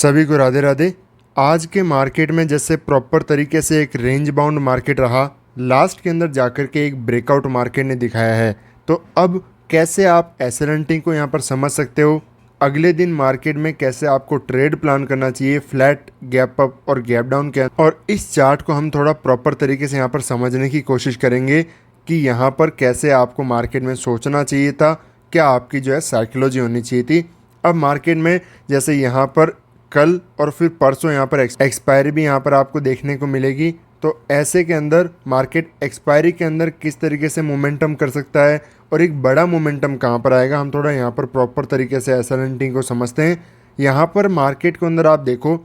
सभी को राधे राधे। आज के मार्केट में जैसे प्रॉपर तरीके से एक रेंज बाउंड मार्केट रहा, लास्ट के अंदर जाकर के एक ब्रेकआउट मार्केट ने दिखाया है। तो अब कैसे आप एसएलएनटी को यहाँ पर समझ सकते हो, अगले दिन मार्केट में कैसे आपको ट्रेड प्लान करना चाहिए फ्लैट गैप अप और गैप डाउन के, और इस चार्ट को हम थोड़ा प्रॉपर तरीके से यहाँ पर समझने की कोशिश करेंगे कि यहाँ पर कैसे आपको मार्केट में सोचना चाहिए था, क्या आपकी जो है साइकोलॉजी होनी चाहिए थी। अब मार्केट में जैसे यहाँ पर कल और फिर परसों यहाँ पर एक्सपायरी भी यहाँ पर आपको देखने को मिलेगी, तो ऐसे के अंदर मार्केट एक्सपायरी के अंदर किस तरीके से मोमेंटम कर सकता है और एक बड़ा मोमेंटम कहाँ पर आएगा, हम थोड़ा यहाँ पर प्रॉपर तरीके से एसएलएनटी को समझते हैं। यहाँ पर मार्केट के अंदर आप देखो,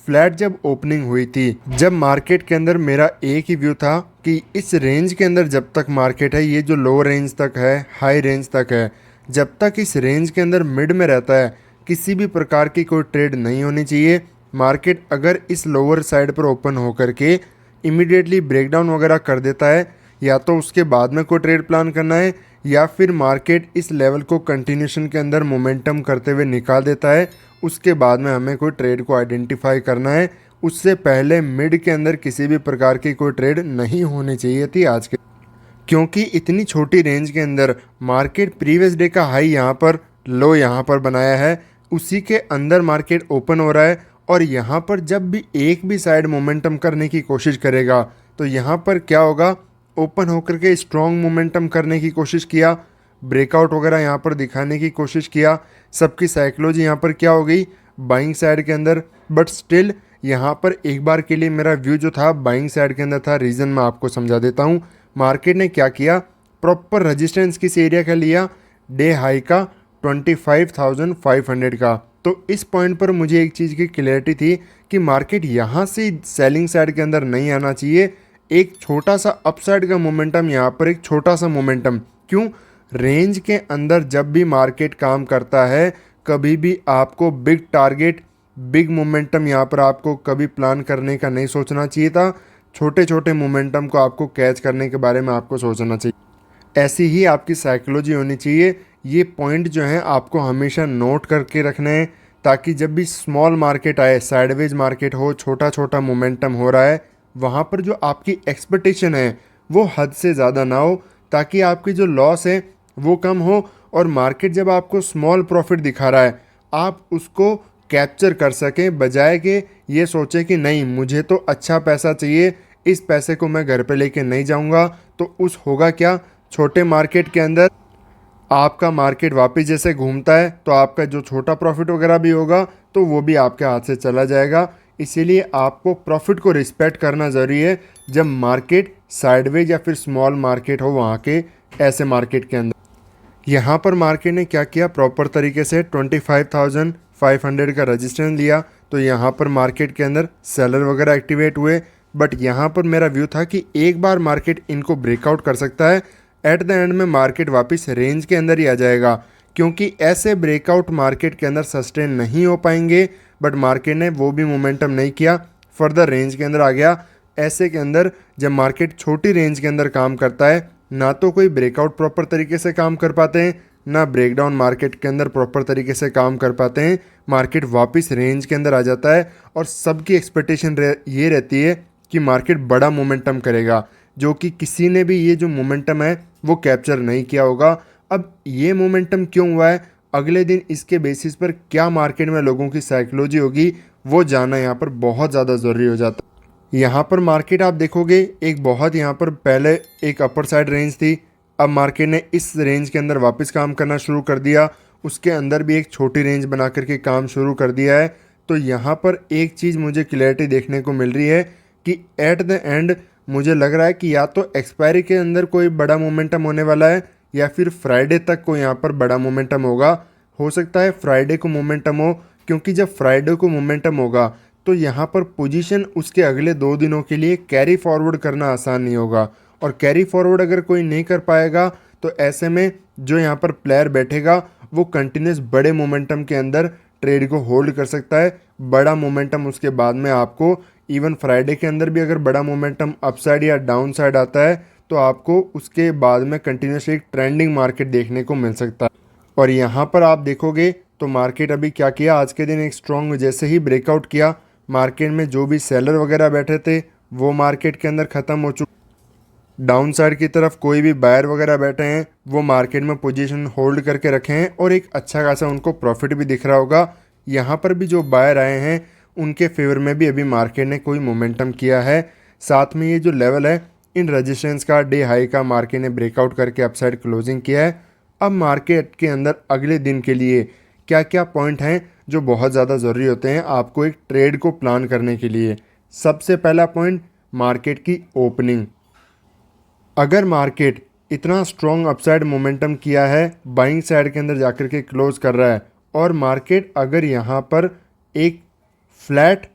फ्लैट जब ओपनिंग हुई थी, जब मार्केट के अंदर मेरा एक ही व्यू था कि इस रेंज के अंदर जब तक मार्केट है, ये जो लो रेंज तक है, हाई रेंज तक है, जब तक इस रेंज के अंदर मिड में रहता है, किसी भी प्रकार की कोई ट्रेड नहीं होनी चाहिए। मार्केट अगर इस लोअर साइड पर ओपन होकर के इमीडिएटली ब्रेकडाउन वगैरह कर देता है, या तो उसके बाद में कोई ट्रेड प्लान करना है, या फिर मार्केट इस लेवल को कंटिन्यूशन के अंदर मोमेंटम करते हुए निकाल देता है, उसके बाद में हमें कोई ट्रेड को आइडेंटिफाई करना है। उससे पहले मिड के अंदर किसी भी प्रकार की कोई ट्रेड नहीं होनी चाहिए थी आज के, क्योंकि इतनी छोटी रेंज के अंदर मार्केट प्रीवियस डे का हाई यहाँ पर, लो यहाँ पर बनाया है, उसी के अंदर मार्केट ओपन हो रहा है। और यहाँ पर जब भी एक भी साइड मोमेंटम करने की कोशिश करेगा तो यहाँ पर क्या होगा, ओपन होकर के स्ट्रॉन्ग मोमेंटम करने की कोशिश किया, ब्रेकआउट वगैरह यहाँ पर दिखाने की कोशिश किया, सबकी साइकोलॉजी यहाँ पर क्या हो गई, बाइंग साइड के अंदर। बट स्टिल यहाँ पर एक बार के लिए मेरा व्यू जो था बाइंग साइड के अंदर था। रीज़न मैं आपको समझा देता हूँ। मार्केट ने क्या किया, प्रॉपर रेजिस्टेंस किस एरिया का लिया, डे हाई का 25,500 का। तो इस पॉइंट पर मुझे एक चीज़ की क्लैरिटी थी कि मार्केट यहाँ से सेलिंग साइड के अंदर नहीं आना चाहिए। एक छोटा सा अपसाइड का मोमेंटम, यहाँ पर एक छोटा सा मोमेंटम, क्यों, रेंज के अंदर जब भी मार्केट काम करता है, कभी भी आपको बिग टारगेट, बिग मोमेंटम यहाँ पर आपको कभी प्लान करने का नहीं सोचना चाहिए था। छोटे छोटे मोमेंटम को आपको कैच करने के बारे में आपको सोचना चाहिए। ऐसी ही आपकी साइकोलॉजी होनी चाहिए। ये पॉइंट जो है आपको हमेशा नोट करके रखना है, ताकि जब भी स्मॉल मार्केट आए, साइडवेज मार्केट हो, छोटा छोटा मोमेंटम हो रहा है, वहाँ पर जो आपकी एक्सपेक्टेशन है वो हद से ज़्यादा ना हो, ताकि आपकी जो लॉस है वो कम हो। और मार्केट जब आपको स्मॉल प्रॉफिट दिखा रहा है, आप उसको कैप्चर कर सकें, बजाय कि ये सोचें कि नहीं मुझे तो अच्छा पैसा चाहिए, इस पैसे को मैं घर पे लेके नहीं जाऊंगा। तो उस होगा क्या, छोटे मार्केट के अंदर आपका मार्केट वापस जैसे घूमता है, तो आपका जो छोटा प्रॉफिट वगैरह भी होगा तो वो भी आपके हाथ से चला जाएगा। इसीलिए आपको प्रॉफिट को रिस्पेक्ट करना ज़रूरी है जब मार्केट साइडवेज या फिर स्मॉल मार्केट हो, वहाँ के ऐसे मार्केट के अंदर। यहाँ पर मार्केट ने क्या किया, प्रॉपर तरीके से 25,500 का रजिस्टेंस लिया, तो यहाँ पर मार्केट के अंदर सेलर वगैरह एक्टिवेट हुए। बट यहाँ पर मेरा व्यू था कि एक बार मार्केट इनको ब्रेकआउट कर सकता है, एट द एंड में मार्केट वापस रेंज के अंदर ही आ जाएगा, क्योंकि ऐसे ब्रेकआउट मार्केट के अंदर सस्टेन नहीं हो पाएंगे। बट मार्केट ने वो भी मोमेंटम नहीं किया, फर्दर रेंज के अंदर आ गया। ऐसे के अंदर जब मार्केट छोटी रेंज के अंदर काम करता है, ना तो कोई ब्रेकआउट प्रॉपर तरीके से काम कर पाते हैं, ना ब्रेकडाउन मार्केट के अंदर प्रॉपर तरीके से काम कर पाते हैं। मार्केट वापस रेंज के अंदर आ जाता है और सबकी एक्सपेक्टेशन ये रहती है कि मार्केट बड़ा मोमेंटम करेगा, जो कि किसी ने भी ये जो मोमेंटम है वो कैप्चर नहीं किया होगा। अब ये मोमेंटम क्यों हुआ है, अगले दिन इसके बेसिस पर क्या मार्केट में लोगों की साइकोलॉजी होगी, वो जानना यहाँ पर बहुत ज़्यादा ज़रूरी हो जाता है। यहाँ पर मार्केट आप देखोगे, एक बहुत यहाँ पर पहले एक अपर साइड रेंज थी, अब मार्केट ने इस रेंज के अंदर वापस काम करना शुरू कर दिया, उसके अंदर भी एक छोटी रेंज बना करके काम शुरू कर दिया है। तो यहाँ पर एक चीज़ मुझे क्लैरिटी देखने को मिल रही है कि एट द एंड मुझे लग रहा है कि या तो एक्सपायरी के अंदर कोई बड़ा मोमेंटम होने वाला है, या फिर फ्राइडे तक कोई यहाँ पर बड़ा मोमेंटम होगा। हो सकता है फ्राइडे को मोमेंटम हो, क्योंकि जब फ्राइडे को मोमेंटम होगा तो यहाँ पर पोजीशन उसके अगले 2 दिनों के लिए कैरी फॉरवर्ड करना आसान नहीं होगा। और कैरी फॉरवर्ड अगर कोई नहीं कर पाएगा, तो ऐसे में जो यहाँ पर प्लेयर बैठेगा वो कंटिन्यूस बड़े मोमेंटम के अंदर ट्रेड को होल्ड कर सकता है। बड़ा मोमेंटम उसके बाद में आपको इवन फ्राइडे के अंदर भी अगर बड़ा मोमेंटम अपसाइड या डाउन साइड आता है, तो आपको उसके बाद में कंटिन्यूस एक ट्रेंडिंग मार्केट देखने को मिल सकता है। और यहाँ पर आप देखोगे तो मार्केट अभी क्या किया, आज के दिन एक स्ट्रॉन्ग जैसे ही ब्रेकआउट किया, मार्केट में जो भी सेलर वगैरह बैठे थे वो मार्केट के अंदर ख़त्म हो चुके। डाउन साइड की तरफ कोई भी बायर वगैरह बैठे हैं वो मार्केट में पोजीशन होल्ड करके रखे हैं और एक अच्छा खासा उनको प्रॉफिट भी दिख रहा होगा। यहाँ पर भी जो बायर आए हैं उनके फेवर में भी अभी मार्केट ने कोई मोमेंटम किया है। साथ में ये जो लेवल है इन रजिस्टेंस का, डे हाई का, मार्केट ने ब्रेकआउट करके अपसाइड क्लोजिंग किया है। अब मार्केट के अंदर अगले दिन के लिए क्या क्या पॉइंट हैं जो बहुत ज़्यादा ज़रूरी होते हैं आपको एक ट्रेड को प्लान करने के लिए। सबसे पहला पॉइंट, मार्केट की ओपनिंग। अगर मार्केट इतना स्ट्रॉन्ग अपसाइड मोमेंटम किया है, बाइंग साइड के अंदर जाकर के क्लोज कर रहा है, और मार्केट अगर यहाँ पर एक फ्लैट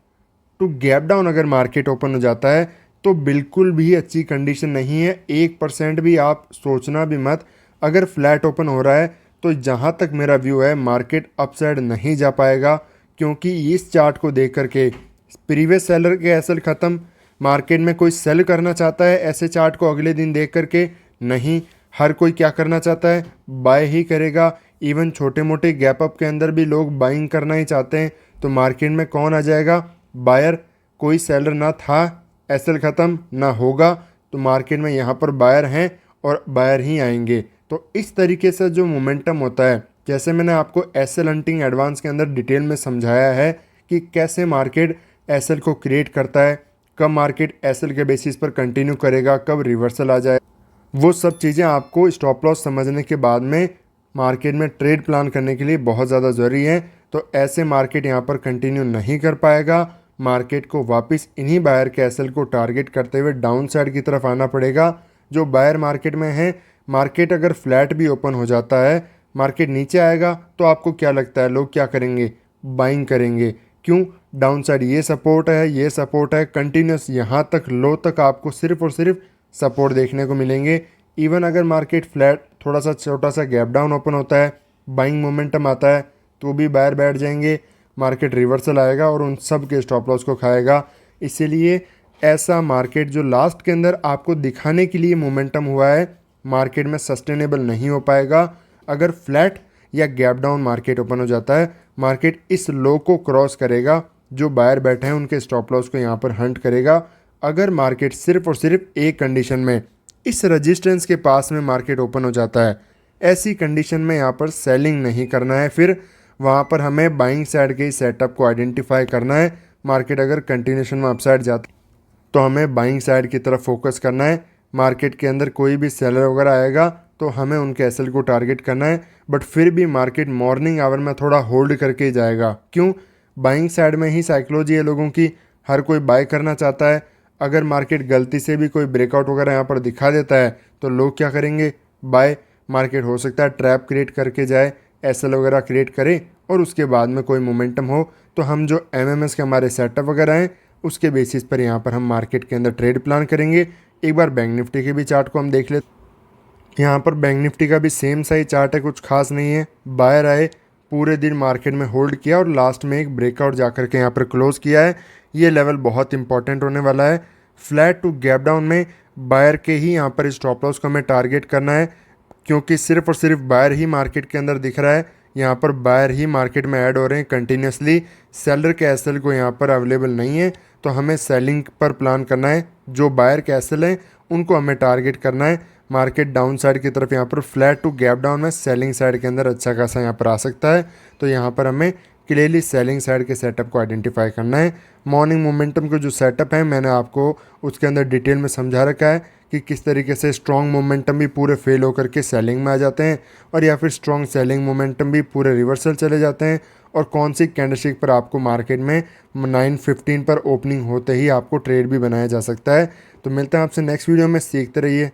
टू गैप डाउन अगर मार्केट ओपन हो जाता है तो बिल्कुल भी अच्छी कंडीशन नहीं है। 1% भी आप सोचना भी मत। अगर फ्लैट ओपन हो रहा है तो जहाँ तक मेरा व्यू है मार्केट अपसाइड नहीं जा पाएगा, क्योंकि इस चार्ट को देख करके प्रीवियस सेलर के एसएल ख़त्म, मार्केट में कोई सेल करना चाहता है ऐसे चार्ट को अगले दिन देख करके? नहीं, हर कोई क्या करना चाहता है, बाय ही करेगा। इवन छोटे मोटे गैप अप के अंदर भी लोग बाइंग करना ही चाहते हैं। तो मार्केट में कौन आ जाएगा? बायर। कोई सेलर ना था, एसएल ख़त्म ना होगा, तो मार्केट में यहाँ पर बायर हैं और बायर ही आएंगे। तो इस तरीके से जो मोमेंटम होता है, जैसे मैंने आपको एसएल हंटिंग एडवांस के अंदर डिटेल में समझाया है कि कैसे मार्केट एसएल को क्रिएट करता है, कब मार्केट एसएल के बेसिस पर कंटिन्यू करेगा, कब रिवर्सल आ जाए, वो सब चीज़ें आपको स्टॉप लॉस समझने के बाद में मार्केट में ट्रेड प्लान करने के लिए बहुत ज़्यादा ज़रूरी है। तो ऐसे मार्केट यहाँ पर कंटिन्यू नहीं कर पाएगा। मार्केट को वापस इन्हीं बायर के एसएल को टारगेट करते हुए डाउन साइड की तरफ आना पड़ेगा। जो बायर मार्केट में है, मार्केट अगर फ्लैट भी ओपन हो जाता है, मार्केट नीचे आएगा तो आपको क्या लगता है लोग क्या करेंगे? बाइंग करेंगे। क्यों? डाउन साइड ये सपोर्ट है, ये सपोर्ट है, कंटिन्यूस यहाँ तक लो तक आपको सिर्फ और सिर्फ सपोर्ट देखने को मिलेंगे। इवन अगर मार्केट फ्लैट थोड़ा सा छोटा सा गैप डाउन ओपन होता है, बाइंग मोमेंटम आता है, तो भी बायर बैठ जाएंगे, मार्केट रिवर्सल आएगा और उन सब के स्टॉप लॉस को खाएगा। इसीलिए ऐसा मार्केट जो लास्ट के अंदर आपको दिखाने के लिए मोमेंटम हुआ है, मार्केट में सस्टेनेबल नहीं हो पाएगा। अगर फ्लैट या गैप डाउन मार्केट ओपन हो जाता है, मार्केट इस लो को क्रॉस करेगा, जो बायर बैठे हैं उनके स्टॉप लॉस को यहाँ पर हंट करेगा। अगर मार्केट सिर्फ और सिर्फ एक कंडीशन में इस रजिस्टेंस के पास में मार्केट ओपन हो जाता है, ऐसी कंडीशन में यहाँ पर सेलिंग नहीं करना है, फिर वहाँ पर हमें बाइंग साइड के सेटअप को आइडेंटिफाई करना है। मार्केट अगर कंटिन्यूशन में अपसाइड जाता तो हमें बाइंग साइड की तरफ फोकस करना है। मार्केट के अंदर कोई भी सेलर वगैरह आएगा तो हमें उनके एसएल को टारगेट करना है, बट फिर भी मार्केट मॉर्निंग आवर में थोड़ा होल्ड करके ही जाएगा। क्यों? बाइंग साइड में ही साइकोलॉजी है लोगों की, हर कोई बाय करना चाहता है। अगर मार्केट गलती से भी कोई ब्रेकआउट वगैरह यहाँ पर दिखा देता है तो लोग क्या करेंगे? बाय। मार्केट हो सकता है ट्रैप क्रिएट करके जाए, एसएल वगैरह क्रिएट करे और उसके बाद में कोई मोमेंटम हो तो हम जो एमएमएस के हमारे सेटअप वगैरह हैं उसके बेसिस पर यहाँ पर हम मार्केट के अंदर ट्रेड प्लान करेंगे। एक बार बैंक निफ्टी के भी चार्ट को हम देख ले। यहाँ पर बैंक निफ्टी का भी सेम सही चार्ट है, कुछ खास नहीं है। बायर आए, पूरे दिन मार्केट में होल्ड किया और लास्ट में एक ब्रेकआउट जाकर के यहाँ पर क्लोज किया है। ये लेवल बहुत इंपॉर्टेंट होने वाला है। फ्लैट टू गैप डाउन में बायर के ही यहाँ पर स्टॉप लॉस को हमें टारगेट करना है, क्योंकि सिर्फ और सिर्फ बायर ही मार्केट के अंदर दिख रहा है। यहाँ पर बायर ही मार्केट में ऐड हो रहे हैं कंटिन्यूसली, सेलर के एसएल को यहाँ पर अवेलेबल नहीं है। तो हमें सेलिंग पर प्लान करना है, जो बायर के एसएल हैं उनको हमें टारगेट करना है। मार्केट डाउन साइड की तरफ यहाँ पर फ्लैट टू गैप डाउन में सेलिंग साइड के अंदर अच्छा खासा यहाँ पर आ सकता है। तो यहाँ पर हमें क्लियरली सेलिंग साइड के सेटअप को आइडेंटिफाई करना है। मॉर्निंग मोमेंटम का जो सेटअप है मैंने आपको उसके अंदर डिटेल में समझा रखा है कि किस तरीके से स्ट्रॉन्ग मोमेंटम भी पूरे फेल होकर के सेलिंग में आ जाते हैं और या फिर स्ट्रॉन्ग सेलिंग मोमेंटम भी पूरे रिवर्सल चले जाते हैं, और कौन सी कैंडलस्टिक पर आपको मार्केट में 9:15 पर ओपनिंग होते ही आपको ट्रेड भी बनाया जा सकता है। तो मिलते हैं आपसे नेक्स्ट वीडियो में, सीखते रहिए।